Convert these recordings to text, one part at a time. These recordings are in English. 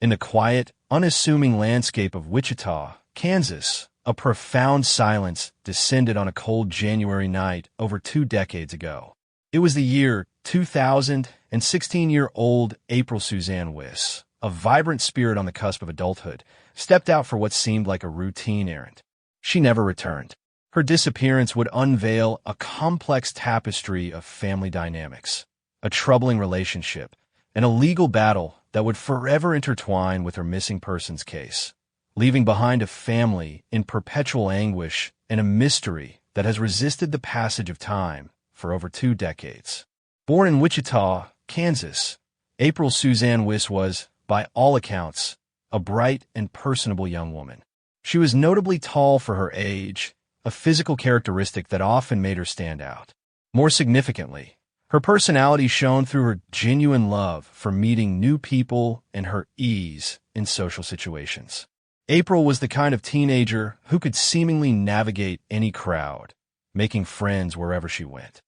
In the quiet, unassuming landscape of Wichita, Kansas, a profound silence descended on a cold January night over 2 decades ago. It was the year 2000, and 16-year-old April Suzanne Wiss, a vibrant spirit on the cusp of adulthood, stepped out for what seemed like a routine errand. She never returned. Her disappearance would unveil a complex tapestry of family dynamics, a troubling relationship, and a legal battle that would forever intertwine with her missing persons case, leaving behind a family in perpetual anguish and a mystery that has resisted the passage of time for over 2 decades. Born in Wichita, Kansas, April Suzanne Wiss was, by all accounts, a bright and personable young woman. She was notably tall for her age, a physical characteristic that often made her stand out. More significantly, her personality shone through her genuine love for meeting new people and her ease in social situations. April was the kind of teenager who could seemingly navigate any crowd, making friends wherever she went.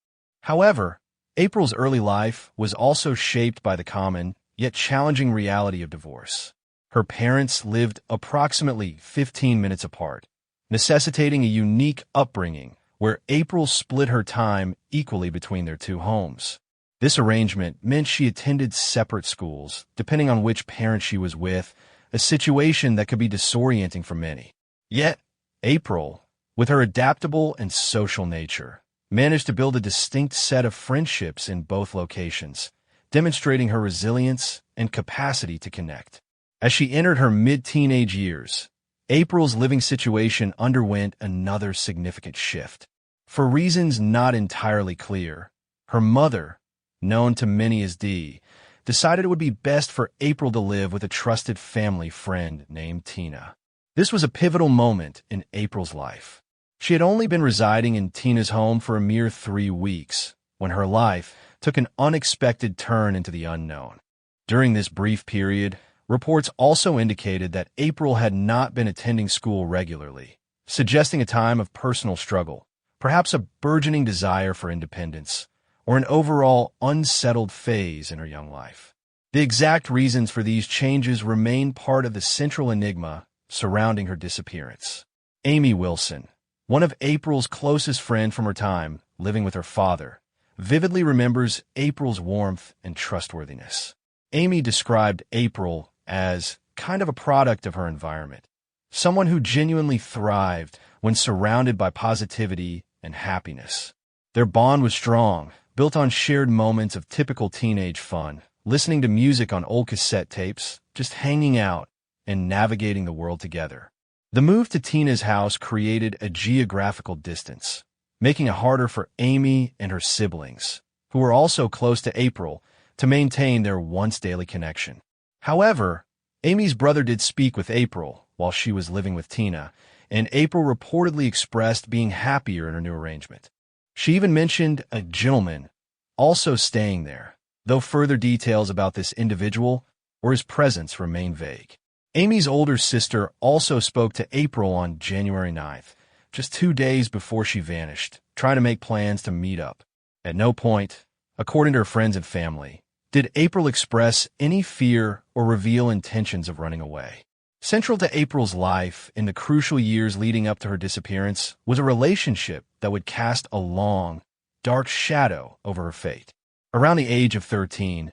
However, April's early life was also shaped by the common, yet challenging reality of divorce. Her parents lived approximately 15 minutes apart, necessitating a unique upbringing where April split her time equally between their 2 homes. This arrangement meant she attended separate schools, depending on which parent she was with, a situation that could be disorienting for many. Yet, April, with her adaptable and social nature, managed to build a distinct set of friendships in both locations, demonstrating her resilience and capacity to connect. As she entered her mid-teenage years, April's living situation underwent another significant shift. For reasons not entirely clear, her mother, known to many as Dee, decided it would be best for April to live with a trusted family friend named Tina. This was a pivotal moment in April's life. She had only been residing in Tina's home for a mere 3 weeks when her life took an unexpected turn into the unknown. During this brief period, reports also indicated that April had not been attending school regularly, suggesting a time of personal struggle, perhaps a burgeoning desire for independence, or an overall unsettled phase in her young life. The exact reasons for these changes remain part of the central enigma surrounding her disappearance. Amy Wilson, one of April's closest friends from her time living with her father, vividly remembers April's warmth and trustworthiness. Amy described April as kind of a product of her environment, someone who genuinely thrived when surrounded by positivity and happiness. Their bond was strong, built on shared moments of typical teenage fun, listening to music on old cassette tapes, just hanging out and navigating the world together. The move to Tina's house created a geographical distance, making it harder for Amy and her siblings, who were also close to April, to maintain their once-daily connection. However, Amy's brother did speak with April while she was living with Tina, and April reportedly expressed being happier in her new arrangement. She even mentioned a gentleman also staying there, though further details about this individual or his presence remain vague. Amy's older sister also spoke to April on January 9th, just 2 days before she vanished, trying to make plans to meet up. At no point, according to her friends and family, did April express any fear or reveal intentions of running away. Central to April's life in the crucial years leading up to her disappearance was a relationship that would cast a long, dark shadow over her fate. Around the age of 13,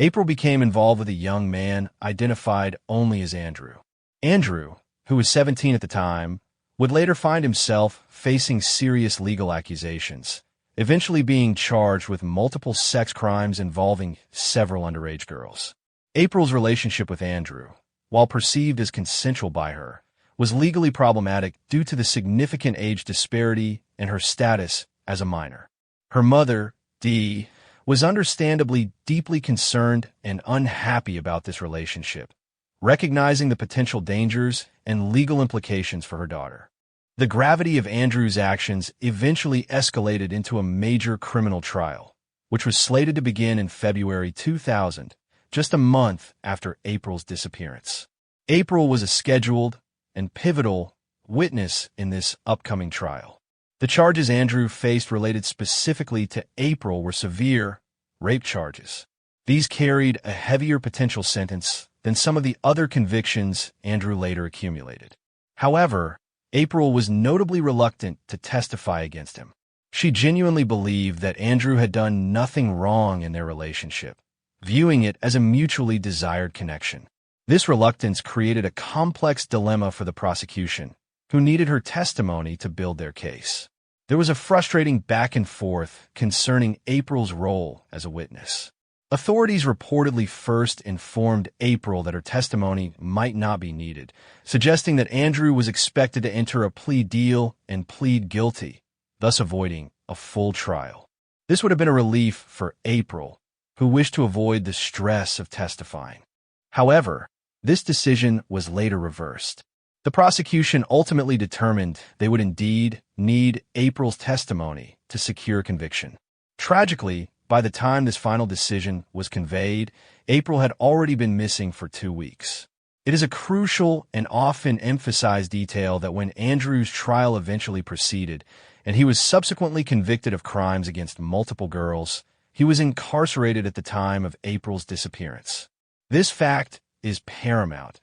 April became involved with a young man identified only as Andrew. Andrew, who was 17 at the time, would later find himself facing serious legal accusations, eventually being charged with multiple sex crimes involving several underage girls. April's relationship with Andrew, while perceived as consensual by her, was legally problematic due to the significant age disparity and her status as a minor. Her mother, Dee, was understandably deeply concerned and unhappy about this relationship, recognizing the potential dangers and legal implications for her daughter. The gravity of Andrew's actions eventually escalated into a major criminal trial, which was slated to begin in February 2000, just a month after April's disappearance. April was a scheduled and pivotal witness in this upcoming trial. The charges Andrew faced related specifically to April were severe rape charges. These carried a heavier potential sentence than some of the other convictions Andrew later accumulated. However, April was notably reluctant to testify against him. She genuinely believed that Andrew had done nothing wrong in their relationship, viewing it as a mutually desired connection. This reluctance created a complex dilemma for the prosecution, who needed her testimony to build their case. There was a frustrating back and forth concerning April's role as a witness. Authorities reportedly first informed April that her testimony might not be needed, suggesting that Andrew was expected to enter a plea deal and plead guilty, thus avoiding a full trial. This would have been a relief for April, who wished to avoid the stress of testifying. However, this decision was later reversed. The prosecution ultimately determined they would indeed need April's testimony to secure conviction. Tragically, by the time this final decision was conveyed, April had already been missing for 2 weeks. It is a crucial and often emphasized detail that when Andrew's trial eventually proceeded, and he was subsequently convicted of crimes against multiple girls, he was incarcerated at the time of April's disappearance. This fact is paramount,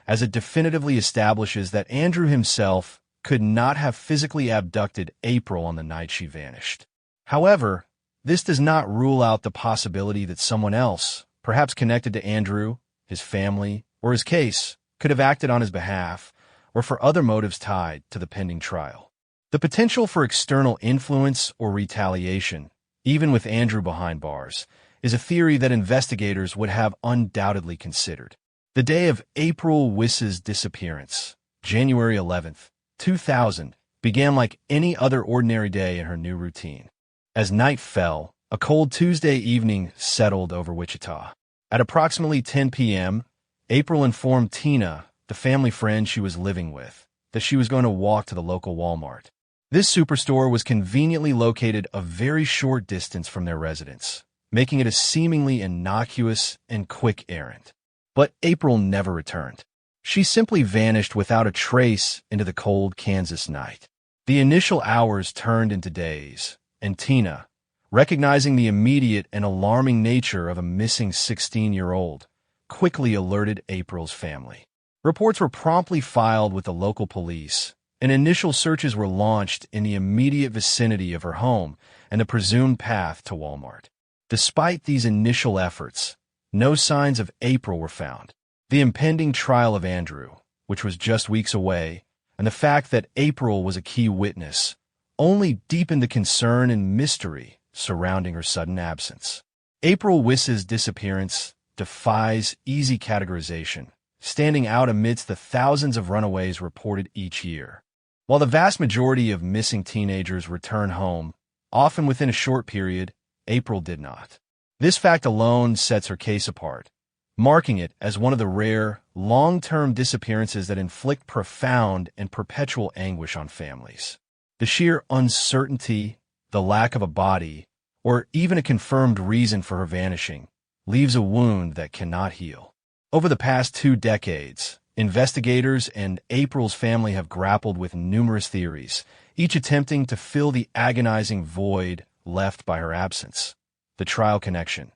as it definitively establishes that Andrew himself could not have physically abducted April on the night she vanished. However, this does not rule out the possibility that someone else, perhaps connected to Andrew, his family, or his case, could have acted on his behalf, or for other motives tied to the pending trial. The potential for external influence or retaliation, even with Andrew behind bars, is a theory that investigators would have undoubtedly considered. The day of April Wiss's disappearance, January 11th, 2000, began like any other ordinary day in her new routine. As night fell, a cold Tuesday evening settled over Wichita. At approximately 10 p.m., April informed Tina, the family friend she was living with, that she was going to walk to the local Walmart. This superstore was conveniently located a very short distance from their residence, making it a seemingly innocuous and quick errand. But April never returned. She simply vanished without a trace into the cold Kansas night. The initial hours turned into days, and Tina, recognizing the immediate and alarming nature of a missing 16-year-old, quickly alerted April's family. Reports were promptly filed with the local police, and initial searches were launched in the immediate vicinity of her home and the presumed path to Walmart. Despite these initial efforts, no signs of April were found. The impending trial of Andrew, which was just weeks away, and the fact that April was a key witness, only deepened the concern and mystery surrounding her sudden absence. April Wiss's disappearance defies easy categorization, standing out amidst the thousands of runaways reported each year. While the vast majority of missing teenagers return home, often within a short period, April did not. This fact alone sets her case apart, marking it as one of the rare, long-term disappearances that inflict profound and perpetual anguish on families. The sheer uncertainty, the lack of a body, or even a confirmed reason for her vanishing, leaves a wound that cannot heal. Over the past 2 decades, investigators and April's family have grappled with numerous theories, each attempting to fill the agonizing void left by her absence. The trial connection.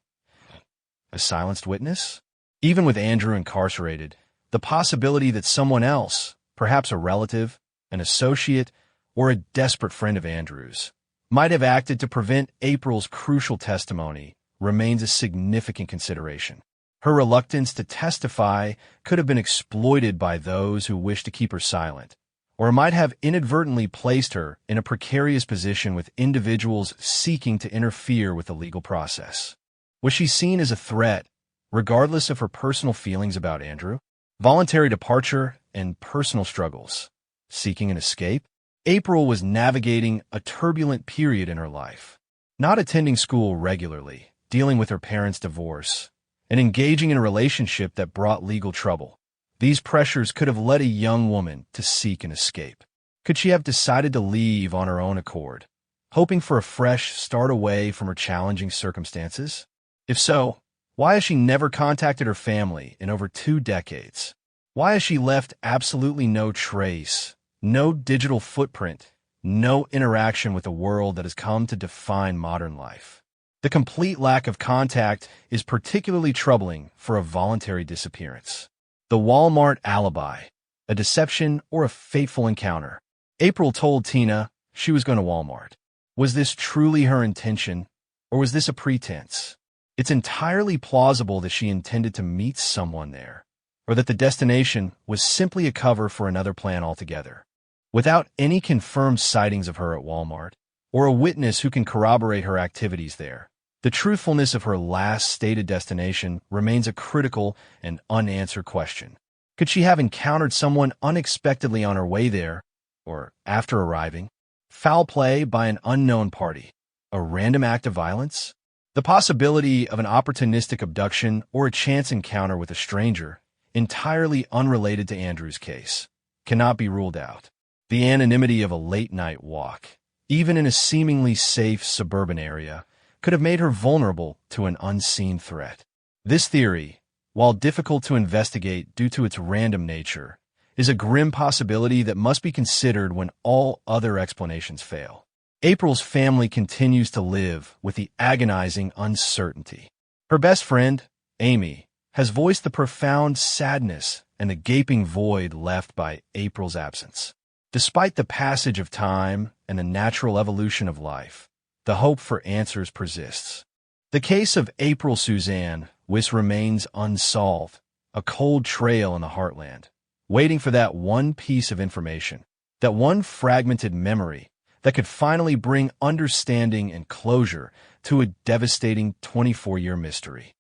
A silenced witness? Even with Andrew incarcerated, the possibility that someone else, perhaps a relative, an associate, or a desperate friend of Andrew's, might have acted to prevent April's crucial testimony remains a significant consideration. Her reluctance to testify could have been exploited by those who wished to keep her silent, or might have inadvertently placed her in a precarious position with individuals seeking to interfere with the legal process. Was she seen as a threat, regardless of her personal feelings about Andrew? Voluntary departure and personal struggles. Seeking an escape? April was navigating a turbulent period in her life, not attending school regularly, dealing with her parents' divorce, and engaging in a relationship that brought legal trouble. These pressures could have led a young woman to seek an escape. Could she have decided to leave on her own accord, hoping for a fresh start away from her challenging circumstances? If so, why has she never contacted her family in over 2 decades? Why has she left absolutely no trace, no digital footprint, no interaction with a world that has come to define modern life? The complete lack of contact is particularly troubling for a voluntary disappearance. The Walmart alibi, a deception or a fateful encounter. April told Tina she was going to Walmart. Was this truly her intention, or was this a pretense? It's entirely plausible that she intended to meet someone there, or that the destination was simply a cover for another plan altogether. Without any confirmed sightings of her at Walmart, or a witness who can corroborate her activities there, the truthfulness of her last stated destination remains a critical and unanswered question. Could she have encountered someone unexpectedly on her way there, or after arriving? Foul play by an unknown party? A random act of violence? The possibility of an opportunistic abduction or a chance encounter with a stranger, entirely unrelated to Andrew's case, cannot be ruled out. The anonymity of a late-night walk, even in a seemingly safe suburban area, could have made her vulnerable to an unseen threat. This theory, while difficult to investigate due to its random nature, is a grim possibility that must be considered when all other explanations fail. April's family continues to live with the agonizing uncertainty. Her best friend, Amy, has voiced the profound sadness and the gaping void left by April's absence. Despite the passage of time and the natural evolution of life, the hope for answers persists. The case of April Suzanne Wiss remains unsolved, a cold trail in the heartland, waiting for that one piece of information, that one fragmented memory that could finally bring understanding and closure to a devastating 24-year mystery.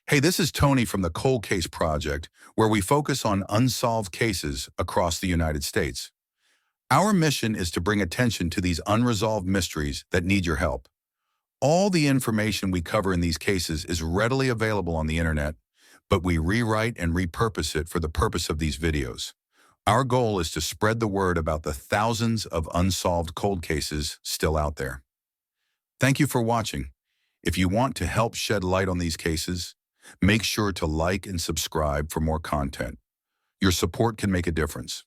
Hey, this is Tony from the Cold Case Project, where we focus on unsolved cases across the United States. Our mission is to bring attention to these unresolved mysteries that need your help. All the information we cover in these cases is readily available on the internet, but we rewrite and repurpose it for the purpose of these videos. Our goal is to spread the word about the thousands of unsolved cold cases still out there. Thank you for watching. If you want to help shed light on these cases, make sure to like and subscribe for more content. Your support can make a difference.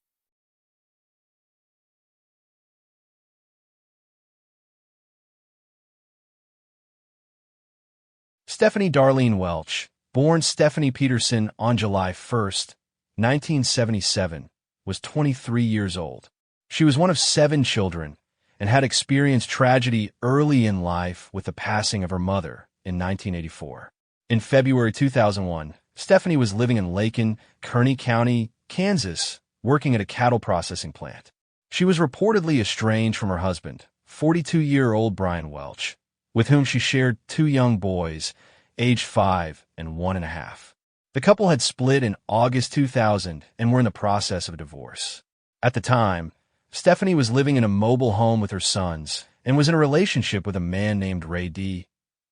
Stephanie Darlene Welch, born Stephanie Peterson on July 1st, 1977, was 23 years old. She was one of 7 children and had experienced tragedy early in life with the passing of her mother in 1984. In February 2001, Stephanie was living in Lacon, Kearney County, Kansas, working at a cattle processing plant. She was reportedly estranged from her husband, 42-year-old Brian Welch, with whom she shared 2 young boys, aged 5 and 1.5. The couple had split in August 2000 and were in the process of a divorce. At the time, Stephanie was living in a mobile home with her sons and was in a relationship with a man named Ray D.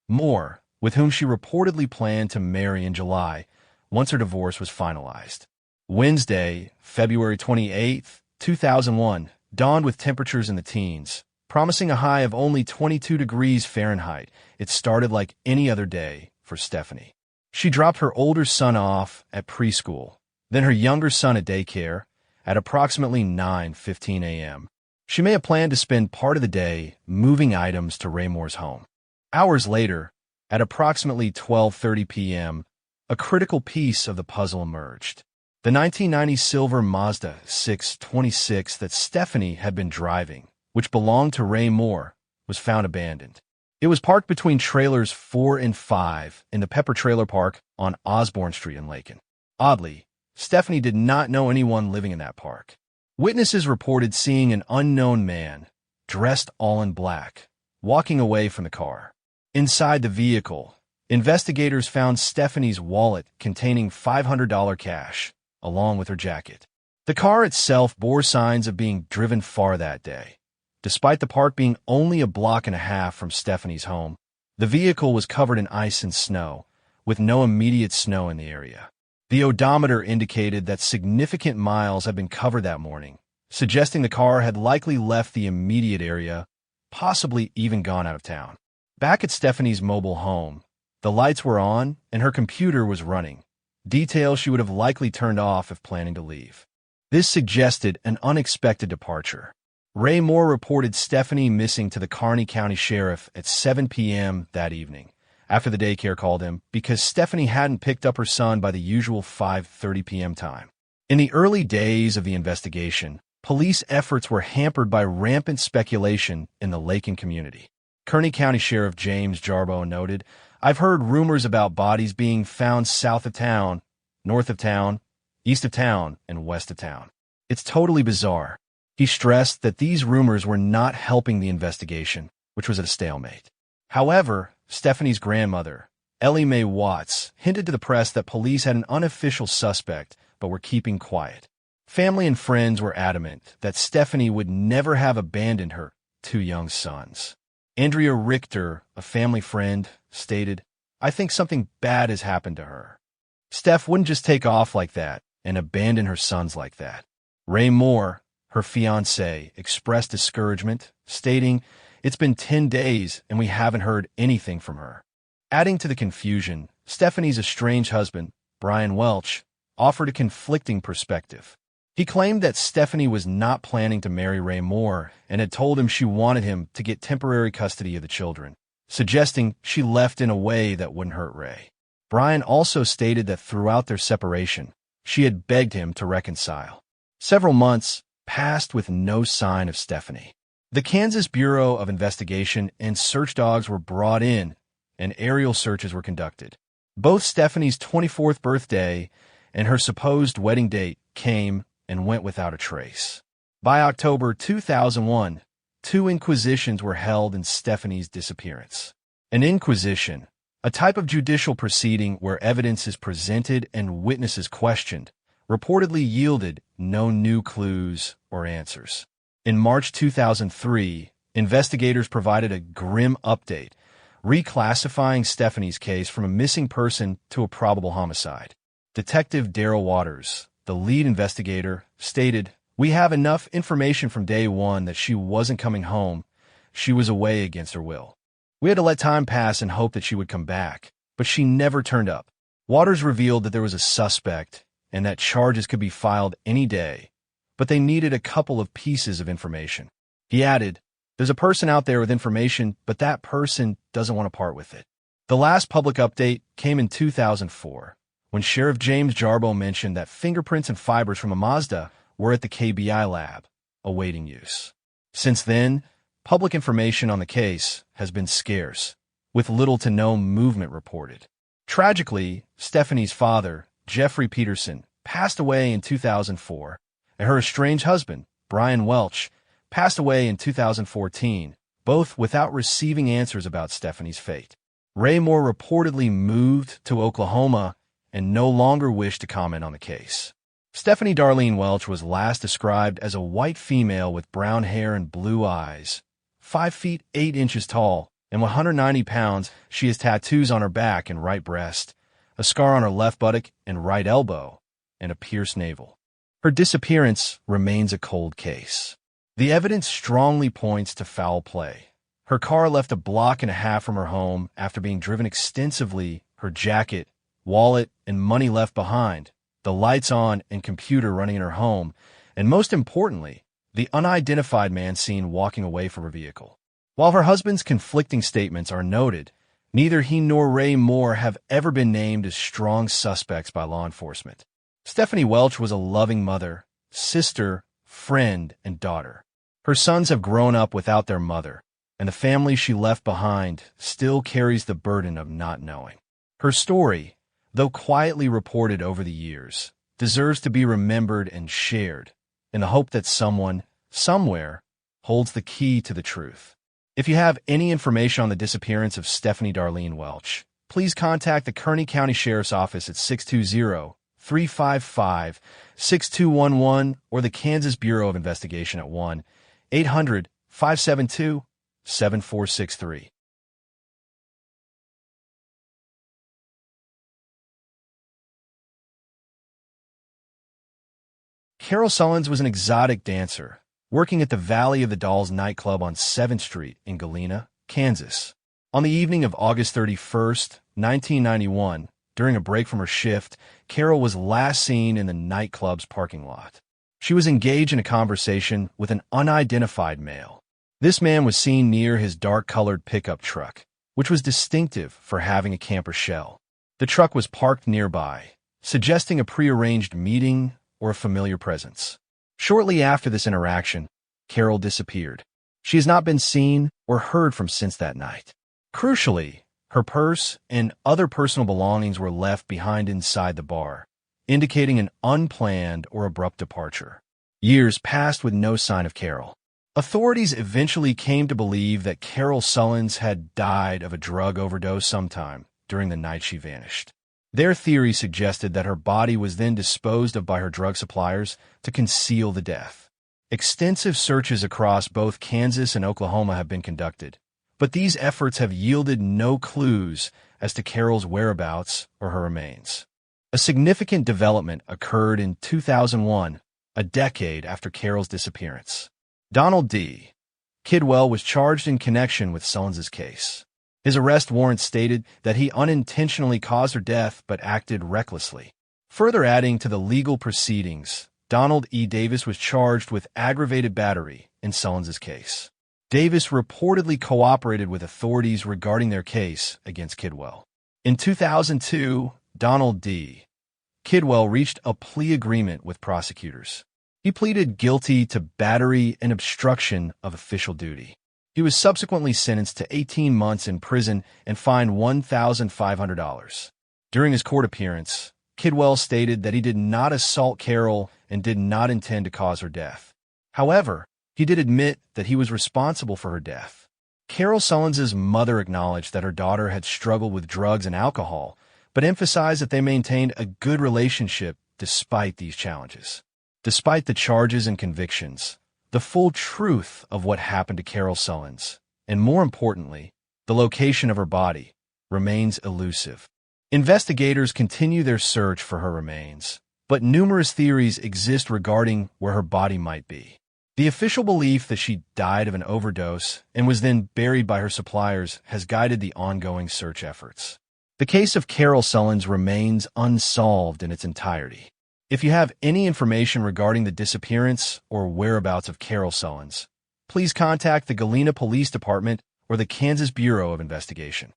Moore, with whom she reportedly planned to marry in July once her divorce was finalized. Wednesday, February 28, 2001, dawned with temperatures in the teens, promising a high of only 22 degrees Fahrenheit. It started like any other day for Stephanie. She dropped her older son off at preschool, then her younger son at daycare at approximately 9:15 a.m. She may have planned to spend part of the day moving items to Ray Moore's home. Hours later, at approximately 12:30 p.m., a critical piece of the puzzle emerged. The 1990 silver Mazda 626 that Stephanie had been driving, which belonged to Ray Moore, was found abandoned. It was parked between trailers 4 and 5 in the Pepper Trailer Park on Osborne Street in Lacon. Oddly, Stephanie did not know anyone living in that park. Witnesses reported seeing an unknown man, dressed all in black, walking away from the car. Inside the vehicle, investigators found Stephanie's wallet containing $500 cash, along with her jacket. The car itself bore signs of being driven far that day. Despite the park being only a block and a half from Stephanie's home, the vehicle was covered in ice and snow, with no immediate snow in the area. The odometer indicated that significant miles had been covered that morning, suggesting the car had likely left the immediate area, possibly even gone out of town. Back at Stephanie's mobile home, the lights were on and her computer was running, details she would have likely turned off if planning to leave. This suggested an unexpected departure. Ray Moore reported Stephanie missing to the Kearney County Sheriff at 7 p.m. that evening, after the daycare called him, because Stephanie hadn't picked up her son by the usual 5:30 p.m. time. In the early days of the investigation, police efforts were hampered by rampant speculation in the Lakin community. Kearney County Sheriff James Jarboe noted, "I've heard rumors about bodies being found south of town, north of town, east of town, and west of town. It's totally bizarre." He stressed that these rumors were not helping the investigation, which was at a stalemate. However, Stephanie's grandmother, Ellie Mae Watts, hinted to the press that police had an unofficial suspect but were keeping quiet. Family and friends were adamant that Stephanie would never have abandoned her two young sons. Andrea Richter, a family friend, stated, "I think something bad has happened to her. Steph wouldn't just take off like that and abandon her sons like that." Ray Moore, her fiancé, expressed discouragement, stating, "It's been 10 days and we haven't heard anything from her." Adding to the confusion, Stephanie's estranged husband, Brian Welch, offered a conflicting perspective. He claimed that Stephanie was not planning to marry Ray Moore and had told him she wanted him to get temporary custody of the children, suggesting she left in a way that wouldn't hurt Ray. Brian also stated that throughout their separation, she had begged him to reconcile. Several months passed with no sign of Stephanie. The Kansas Bureau of Investigation and search dogs were brought in, and aerial searches were conducted. Both Stephanie's 24th birthday and her supposed wedding date came and went without a trace. By October 2001, 2 inquisitions were held in Stephanie's disappearance. An inquisition, a type of judicial proceeding where evidence is presented and witnesses questioned, reportedly yielded no new clues or answers. In March 2003, investigators provided a grim update, reclassifying Stephanie's case from a missing person to a probable homicide. Detective Daryl Waters, the lead investigator, stated, "We have enough information from day one that she wasn't coming home. She was away against her will. We had to let time pass and hope that she would come back, but she never turned up." Waters revealed that there was a suspect and that charges could be filed any day, but they needed a couple of pieces of information. He added, "There's a person out there with information, but that person doesn't want to part with it." The last public update came in 2004, when Sheriff James Jarboe mentioned that fingerprints and fibers from a Mazda were at the KBI lab, awaiting use. Since then, public information on the case has been scarce, with little to no movement reported. Tragically, Stephanie's father, Jeffrey Peterson, passed away in 2004, and her estranged husband, Brian Welch, passed away in 2014, both without receiving answers about Stephanie's fate. Ray Moore reportedly moved to Oklahoma and no longer wished to comment on the case. Stephanie Darlene Welch was last described as a white female with brown hair and blue eyes, 5 feet 8 inches tall, and 190 pounds. She has tattoos on her back and right breast, a scar on her left buttock and right elbow, and a pierced navel. Her disappearance remains a cold case. The evidence strongly points to foul play. Her car left a block and a half from her home after being driven extensively, her jacket, wallet, and money left behind, the lights on and computer running in her home, and most importantly, the unidentified man seen walking away from her vehicle. While her husband's conflicting statements are noted, neither he nor Ray Moore have ever been named as strong suspects by law enforcement. Stephanie Welch was a loving mother, sister, friend, and daughter. Her sons have grown up without their mother, and the family she left behind still carries the burden of not knowing. Her story, though quietly reported over the years, deserves to be remembered and shared in the hope that someone, somewhere, holds the key to the truth. If you have any information on the disappearance of Stephanie Darlene Welch, please contact the Kearney County Sheriff's Office at 620-355-6211 or the Kansas Bureau of Investigation at 1-800-572-7463. Carol Sullins was an exotic dancer, working at the Valley of the Dolls nightclub on 7th Street in Galena, Kansas. On the evening of August 31st, 1991, during a break from her shift, Carol was last seen in the nightclub's parking lot. She was engaged in a conversation with an unidentified male. This man was seen near his dark-colored pickup truck, which was distinctive for having a camper shell. The truck was parked nearby, suggesting a prearranged meeting or a familiar presence. Shortly after this interaction, Carol disappeared. She has not been seen or heard from since that night. Crucially, her purse and other personal belongings were left behind inside the bar, indicating an unplanned or abrupt departure. Years passed with no sign of Carol. Authorities eventually came to believe that Carol Sullins had died of a drug overdose sometime during the night she vanished. Their theory suggested that her body was then disposed of by her drug suppliers to conceal the death. Extensive searches across both Kansas and Oklahoma have been conducted, but these efforts have yielded no clues as to Carol's whereabouts or her remains. A significant development occurred in 2001, a decade after Carol's disappearance. Donald D. Kidwell was charged in connection with Sullins' case. His arrest warrant stated that he unintentionally caused her death but acted recklessly. Further adding to the legal proceedings, Donald E. Davis was charged with aggravated battery in Sullins' case. Davis reportedly cooperated with authorities regarding their case against Kidwell. In 2002, Donald D. Kidwell reached a plea agreement with prosecutors. He pleaded guilty to battery and obstruction of official duty. He was subsequently sentenced to 18 months in prison and fined $1,500. During his court appearance, Kidwell stated that he did not assault Carol and did not intend to cause her death. However, he did admit that he was responsible for her death. Carol Sullins' mother acknowledged that her daughter had struggled with drugs and alcohol, but emphasized that they maintained a good relationship despite these challenges. Despite the charges and convictions, the full truth of what happened to Carol Sullins, and more importantly, the location of her body, remains elusive. Investigators continue their search for her remains, but numerous theories exist regarding where her body might be. The official belief that she died of an overdose and was then buried by her suppliers has guided the ongoing search efforts. The case of Carol Sullins remains unsolved in its entirety. If you have any information regarding the disappearance or whereabouts of Carol Sullins, please contact the Galena Police Department or the Kansas Bureau of Investigation.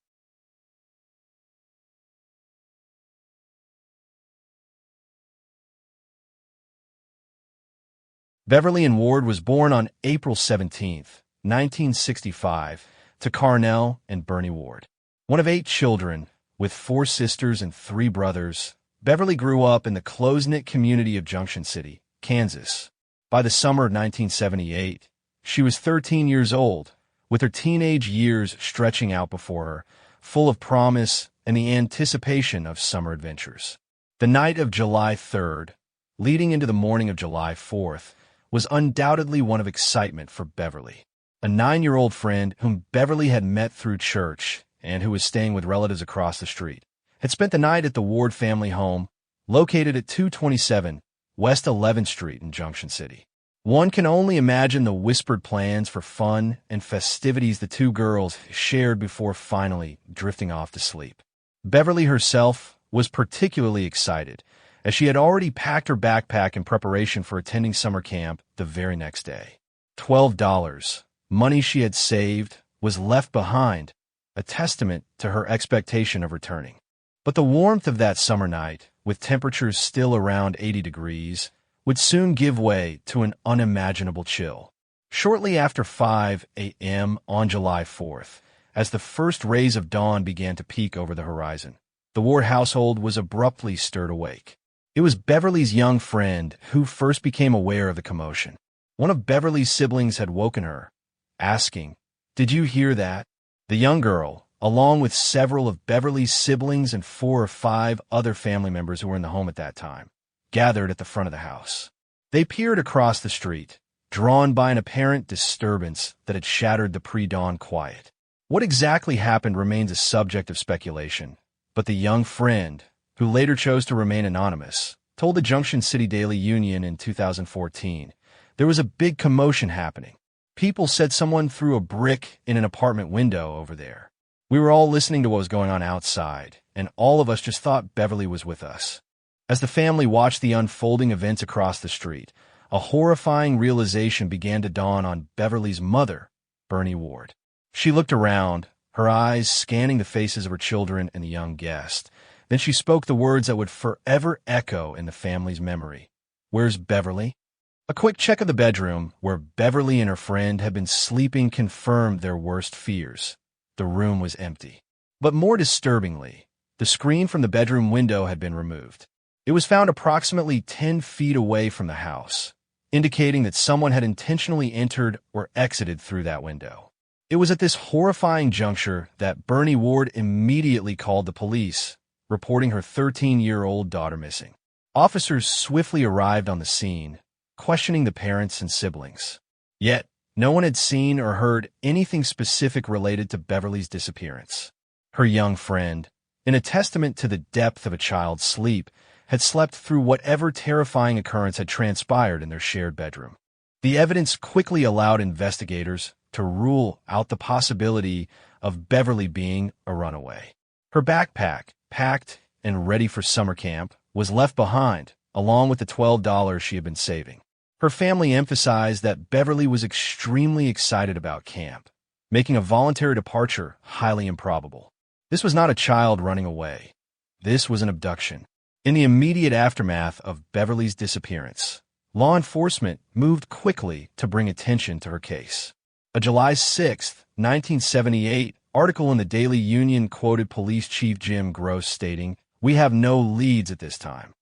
Beverly Ann Ward was born on April 17, 1965, to Carnell and Bernie Ward. One of 8 children, with 4 sisters and 3 brothers, Beverly grew up in the close-knit community of Junction City, Kansas. By the summer of 1978, she was 13 years old, with her teenage years stretching out before her, full of promise and the anticipation of summer adventures. The night of July 3rd, leading into the morning of July 4th, was undoubtedly one of excitement for Beverly. A 9-year-old friend whom Beverly had met through church and who was staying with relatives across the street had spent the night at the Ward family home, located at 227 West 11th Street in Junction City. One can only imagine the whispered plans for fun and festivities the 2 girls shared before finally drifting off to sleep. Beverly herself was particularly excited, as she had already packed her backpack in preparation for attending summer camp the very next day. $12, money she had saved, was left behind, a testament to her expectation of returning. But the warmth of that summer night, with temperatures still around 80 degrees, would soon give way to an unimaginable chill. Shortly after 5 a.m. on July 4th, as the first rays of dawn began to peek over the horizon, the Ward household was abruptly stirred awake. It was Beverly's young friend who first became aware of the commotion. One of Beverly's siblings had woken her, asking, "Did you hear that?" The young girl, along with several of Beverly's siblings and 4 or 5 other family members who were in the home at that time, gathered at the front of the house. They peered across the street, drawn by an apparent disturbance that had shattered the pre-dawn quiet. What exactly happened remains a subject of speculation, but the young friend, who later chose to remain anonymous, told the Junction City Daily Union in 2014. There was a big commotion happening. People said someone threw a brick in an apartment window over there. We were all listening to what was going on outside, and all of us just thought Beverly was with us. As the family watched the unfolding events across the street, a horrifying realization began to dawn on Beverly's mother, Bernie Ward. She looked around, her eyes scanning the faces of her children and the young guest. Then she spoke the words that would forever echo in the family's memory. "Where's Beverly?" A quick check of the bedroom, where Beverly and her friend had been sleeping, confirmed their worst fears. The room was empty. But more disturbingly, the screen from the bedroom window had been removed. It was found approximately 10 feet away from the house, indicating that someone had intentionally entered or exited through that window. It was at this horrifying juncture that Bernie Ward immediately called the police, reporting her 13-year-old daughter missing. Officers swiftly arrived on the scene, questioning the parents and siblings. Yet, no one had seen or heard anything specific related to Beverly's disappearance. Her young friend, in a testament to the depth of a child's sleep, had slept through whatever terrifying occurrence had transpired in their shared bedroom. The evidence quickly allowed investigators to rule out the possibility of Beverly being a runaway. Her backpack, packed and ready for summer camp, was left behind, along with the $12 she had been saving. Her family emphasized that Beverly was extremely excited about camp, making a voluntary departure highly improbable. This was not a child running away. This was an abduction. In the immediate aftermath of Beverly's disappearance, law enforcement moved quickly to bring attention to her case. A July 6, 1978 article in the Daily Union quoted Police Chief Jim Gross stating, "We have no leads at this time."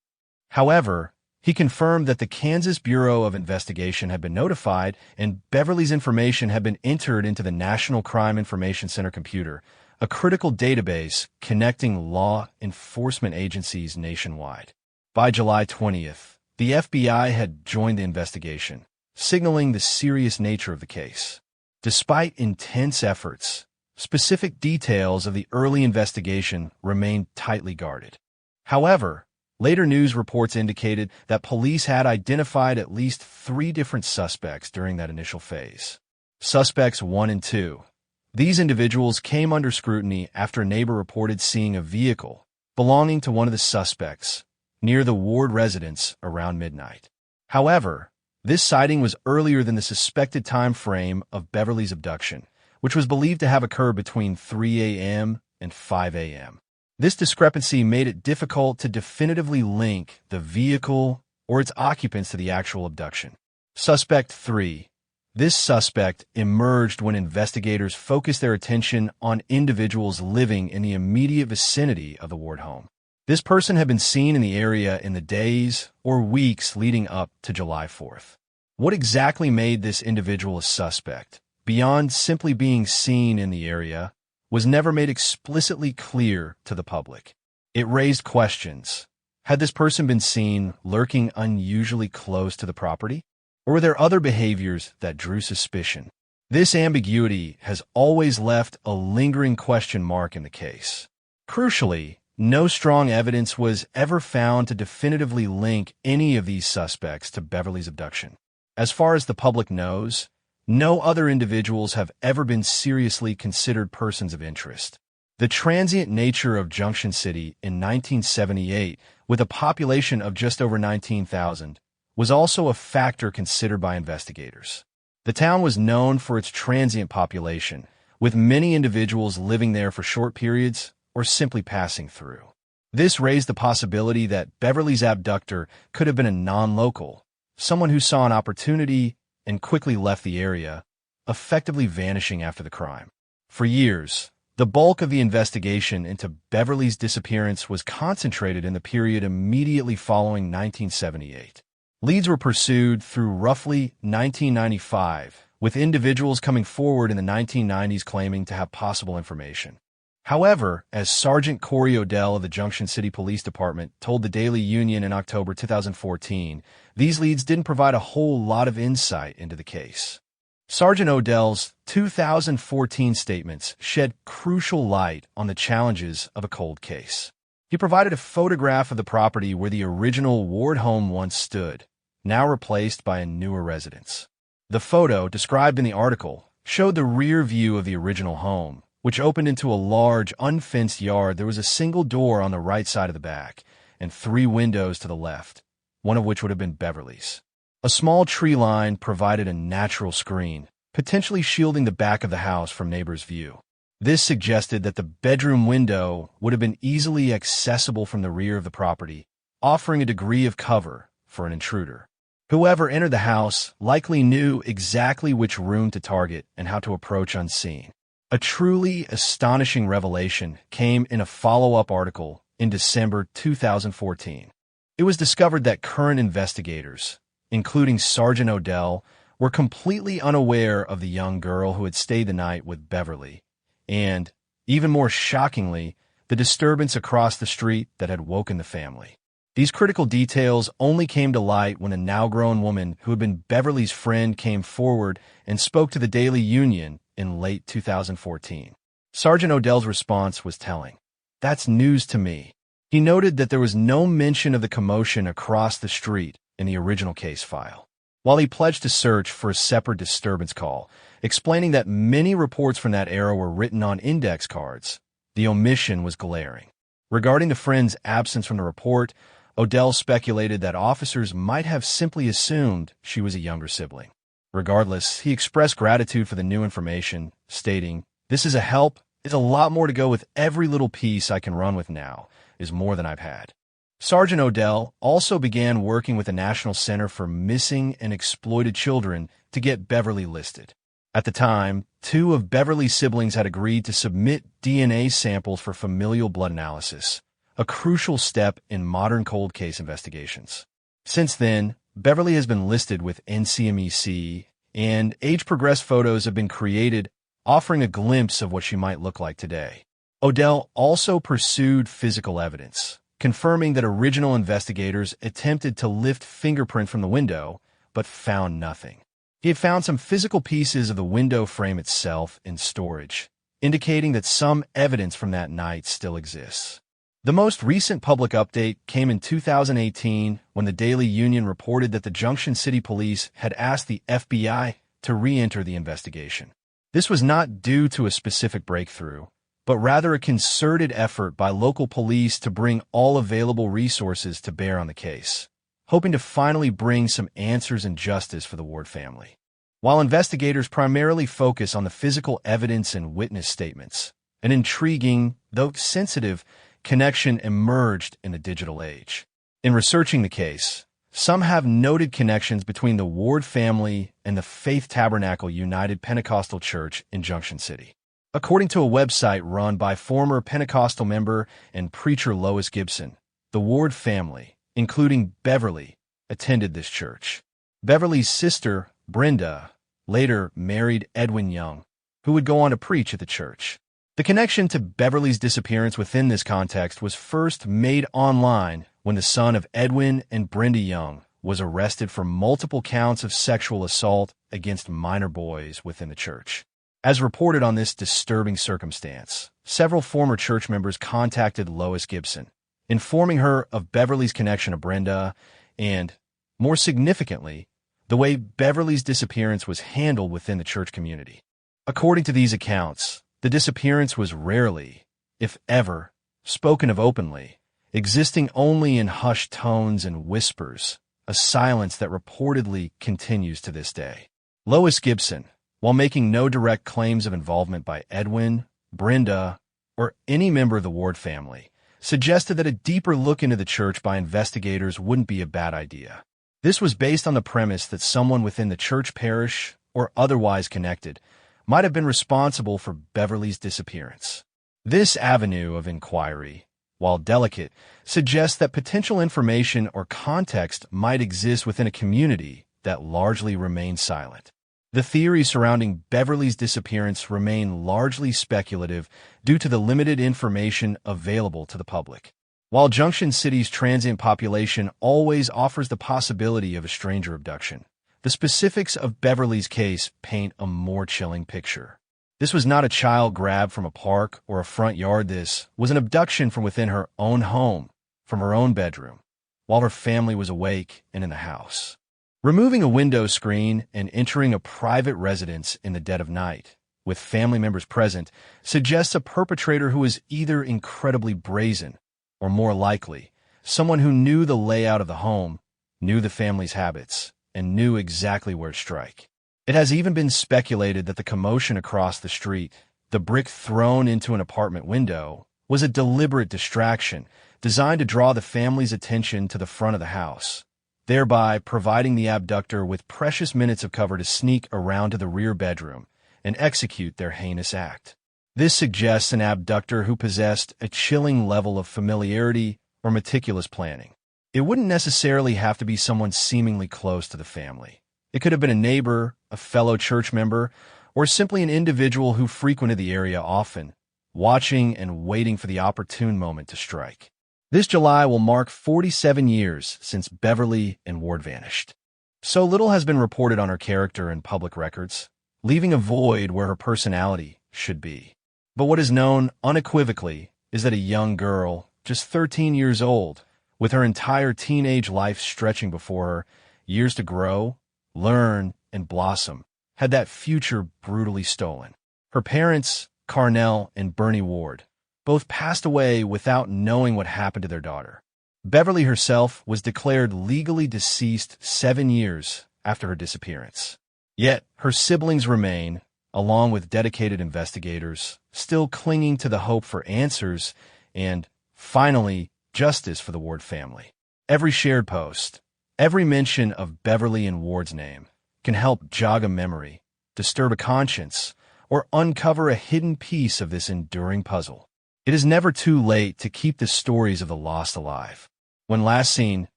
However, he confirmed that the Kansas Bureau of Investigation had been notified and Beverly's information had been entered into the National Crime Information Center computer, a critical database connecting law enforcement agencies nationwide. By July 20th, the FBI had joined the investigation, signaling the serious nature of the case. Despite intense efforts, specific details of the early investigation remained tightly guarded. However, later news reports indicated that police had identified at least 3 different suspects during that initial phase. Suspects 1 and 2. These individuals came under scrutiny after a neighbor reported seeing a vehicle belonging to one of the suspects near the Ward residence around midnight. However, this sighting was earlier than the suspected time frame of Beverly's abduction, which was believed to have occurred between 3 a.m. and 5 a.m. This discrepancy made it difficult to definitively link the vehicle or its occupants to the actual abduction. Suspect 3. This suspect emerged when investigators focused their attention on individuals living in the immediate vicinity of the Ward home. This person had been seen in the area in the days or weeks leading up to July 4th. What exactly made this individual a suspect, beyond simply being seen in the area, was never made explicitly clear to the public. It raised questions. Had this person been seen lurking unusually close to the property? Or were there other behaviors that drew suspicion? This ambiguity has always left a lingering question mark in the case. Crucially, no strong evidence was ever found to definitively link any of these suspects to Beverly's abduction. As far as the public knows, no other individuals have ever been seriously considered persons of interest. The transient nature of Junction City in 1978, with a population of just over 19,000, was also a factor considered by investigators. The town was known for its transient population, with many individuals living there for short periods or simply passing through. This raised the possibility that Beverly's abductor could have been a non-local, someone who saw an opportunity and quickly left the area, effectively vanishing after the crime. For years, the bulk of the investigation into Beverly's disappearance was concentrated in the period immediately following 1978. Leads were pursued through roughly 1995, with individuals coming forward in the 1990s claiming to have possible information. However, as Sergeant Corey Odell of the Junction City Police Department told the Daily Union in October 2014, these leads didn't provide a whole lot of insight into the case. Sergeant Odell's 2014 statements shed crucial light on the challenges of a cold case. He provided a photograph of the property where the original Ward home once stood, now replaced by a newer residence. The photo, described in the article, showed the rear view of the original home, which opened into a large, unfenced yard. There was a single door on the right side of the back, and 3 windows to the left, one of which would have been Beverly's. A small tree line provided a natural screen, potentially shielding the back of the house from neighbors' view. This suggested that the bedroom window would have been easily accessible from the rear of the property, offering a degree of cover for an intruder. Whoever entered the house likely knew exactly which room to target and how to approach unseen. A truly astonishing revelation came in a follow-up article in December 2014. It was discovered that current investigators, including Sergeant Odell, were completely unaware of the young girl who had stayed the night with Beverly, and, even more shockingly, the disturbance across the street that had woken the family. These critical details only came to light when a now-grown woman who had been Beverly's friend came forward and spoke to the Daily Union in late 2014. Sergeant Odell's response was telling. "That's news to me." He noted that there was no mention of the commotion across the street in the original case file, while he pledged to search for a separate disturbance call, explaining that many reports from that era were written on index cards. The omission was glaring. Regarding the friend's absence from the report, Odell speculated that officers might have simply assumed she was a younger sibling. Regardless, he expressed gratitude for the new information, stating, "This is a help. It's a lot more to go with. Every little piece I can run with now is more than I've had." Sergeant Odell also began working with the National Center for Missing and Exploited Children to get Beverly listed. At the time, 2 of Beverly's siblings had agreed to submit DNA samples for familial blood analysis, a crucial step in modern cold case investigations. Since then, Beverly has been listed with NCMEC, and age-progressed photos have been created, offering a glimpse of what she might look like today. Odell also pursued physical evidence, confirming that original investigators attempted to lift fingerprint from the window, but found nothing. He had found some physical pieces of the window frame itself in storage, indicating that some evidence from that night still exists. The most recent public update came in 2018 when the Daily Union reported that the Junction City Police had asked the FBI to re-enter the investigation. This was not due to a specific breakthrough, but rather a concerted effort by local police to bring all available resources to bear on the case, hoping to finally bring some answers and justice for the Ward family. While investigators primarily focus on the physical evidence and witness statements, an intriguing, though sensitive, connection emerged in the digital age. In researching the case, some have noted connections between the Ward family and the Faith Tabernacle United Pentecostal Church in Junction City. According to a website run by former Pentecostal member and preacher Lois Gibson, the Ward family, including Beverly, attended this church. Beverly's sister, Brenda, later married Edwin Young, who would go on to preach at the church. The connection to Beverly's disappearance within this context was first made online when the son of Edwin and Brenda Young was arrested for multiple counts of sexual assault against minor boys within the church. As reported on this disturbing circumstance, several former church members contacted Lois Gibson, informing her of Beverly's connection to Brenda and, more significantly, the way Beverly's disappearance was handled within the church community. According to these accounts, the disappearance was rarely, if ever, spoken of openly, existing only in hushed tones and whispers, a silence that reportedly continues to this day. Lois Gibson, while making no direct claims of involvement by Edwin, Brenda, or any member of the Ward family, suggested that a deeper look into the church by investigators wouldn't be a bad idea. This was based on the premise that someone within the church parish, or otherwise connected, might have been responsible for Beverly's disappearance. This avenue of inquiry, while delicate, suggests that potential information or context might exist within a community that largely remains silent. The theories surrounding Beverly's disappearance remain largely speculative due to the limited information available to the public. While Junction City's transient population always offers the possibility of a stranger abduction, the specifics of Beverly's case paint a more chilling picture. This was not a child grabbed from a park or a front yard. This was an abduction from within her own home, from her own bedroom, while her family was awake and in the house. Removing a window screen and entering a private residence in the dead of night, with family members present, suggests a perpetrator who is either incredibly brazen or, more likely, someone who knew the layout of the home, knew the family's habits, and knew exactly where to strike. It has even been speculated that the commotion across the street, the brick thrown into an apartment window, was a deliberate distraction designed to draw the family's attention to the front of the house, thereby providing the abductor with precious minutes of cover to sneak around to the rear bedroom and execute their heinous act. This suggests an abductor who possessed a chilling level of familiarity or meticulous planning. It wouldn't necessarily have to be someone seemingly close to the family. It could have been a neighbor, a fellow church member, or simply an individual who frequented the area often, watching and waiting for the opportune moment to strike. This July will mark 47 years since Beverly and Ward vanished. So little has been reported on her character in public records, leaving a void where her personality should be. But what is known unequivocally is that a young girl, just 13 years old, with her entire teenage life stretching before her, years to grow, learn, and blossom, had that future brutally stolen. Her parents, Carnell and Bernie Ward, both passed away without knowing what happened to their daughter. Beverly herself was declared legally deceased 7 years after her disappearance. Yet her siblings remain, along with dedicated investigators, still clinging to the hope for answers and, finally, justice for the Ward family. Every shared post, every mention of Beverly and Ward's name can help jog a memory, disturb a conscience, or uncover a hidden piece of this enduring puzzle. It is never too late to keep the stories of the lost alive. When last seen,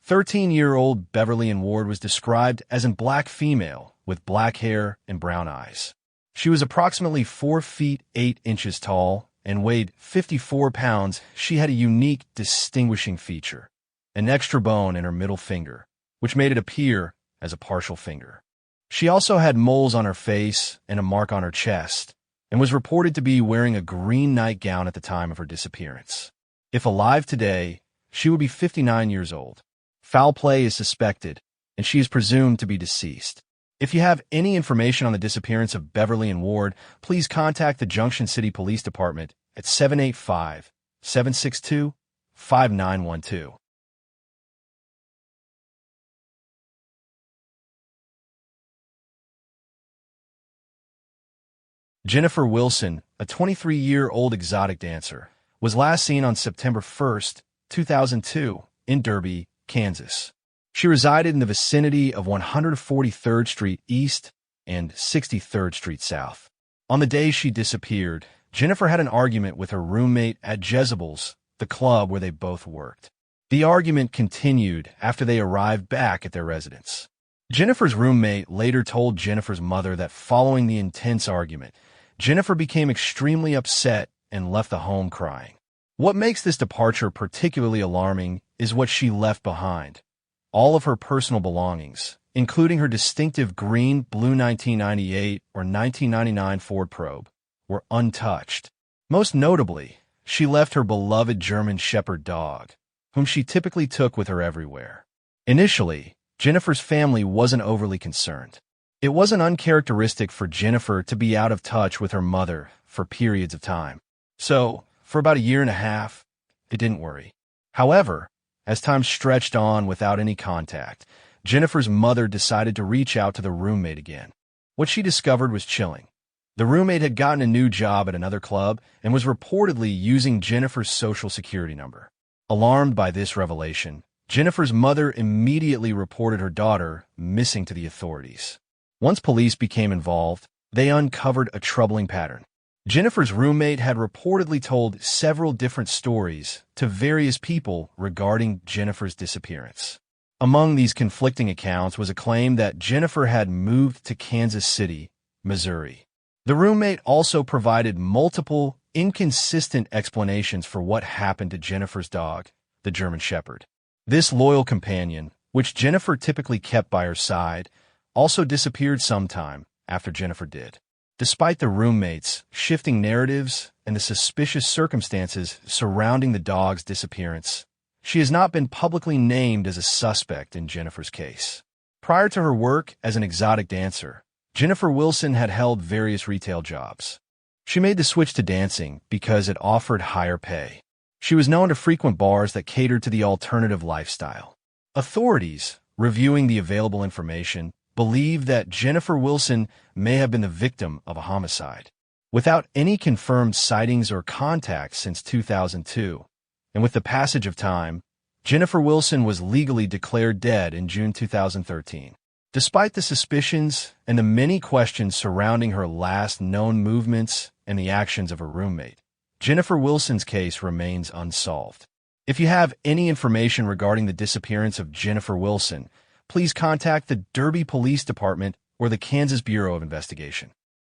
13-year-old Beverly and Ward was described as a black female with black hair and brown eyes. She was approximately 4 feet 8 inches tall and weighed 54 pounds. She had a unique, distinguishing feature, an extra bone in her middle finger, which made it appear as a partial finger. She also had moles on her face and a mark on her chest, and was reported to be wearing a green nightgown at the time of her disappearance. If alive today, she would be 59 years old. Foul play is suspected, and she is presumed to be deceased. If you have any information on the disappearance of Beverly and Ward, please contact the Junction City Police Department at 785-762-5912. Jennifer Wilson, a 23-year-old exotic dancer, was last seen on September 1, 2002, in Derby, Kansas. She resided in the vicinity of 143rd Street East and 63rd Street South. On the day she disappeared, Jennifer had an argument with her roommate at Jezebel's, the club where they both worked. The argument continued after they arrived back at their residence. Jennifer's roommate later told Jennifer's mother that following the intense argument, Jennifer became extremely upset and left the home crying. What makes this departure particularly alarming is what she left behind. All of her personal belongings, including her distinctive green-blue 1998 or 1999 Ford Probe, were untouched. Most notably, she left her beloved German Shepherd dog, whom she typically took with her everywhere. Initially, Jennifer's family wasn't overly concerned. It wasn't uncharacteristic for Jennifer to be out of touch with her mother for periods of time. So, for about a year and a half, it didn't worry. However, as time stretched on without any contact, Jennifer's mother decided to reach out to the roommate again. What she discovered was chilling. The roommate had gotten a new job at another club and was reportedly using Jennifer's social security number. Alarmed by this revelation, Jennifer's mother immediately reported her daughter missing to the authorities. Once police became involved, they uncovered a troubling pattern. Jennifer's roommate had reportedly told several different stories to various people regarding Jennifer's disappearance. Among these conflicting accounts was a claim that Jennifer had moved to Kansas City, Missouri. The roommate also provided multiple, inconsistent explanations for what happened to Jennifer's dog, the German Shepherd. This loyal companion, which Jennifer typically kept by her side, also disappeared sometime after Jennifer did. Despite the roommates, shifting narratives, and the suspicious circumstances surrounding the dog's disappearance, she has not been publicly named as a suspect in Jennifer's case. Prior to her work as an exotic dancer, Jennifer Wilson had held various retail jobs. She made the switch to dancing because it offered higher pay. She was known to frequent bars that catered to the alternative lifestyle. Authorities, reviewing the available information, believe that Jennifer Wilson may have been the victim of a homicide. Without any confirmed sightings or contacts since 2002, and with the passage of time, Jennifer Wilson was legally declared dead in June 2013. Despite the suspicions and the many questions surrounding her last known movements and the actions of her roommate, Jennifer Wilson's case remains unsolved. If you have any information regarding the disappearance of Jennifer Wilson, please contact the Derby Police Department or the Kansas Bureau of Investigation.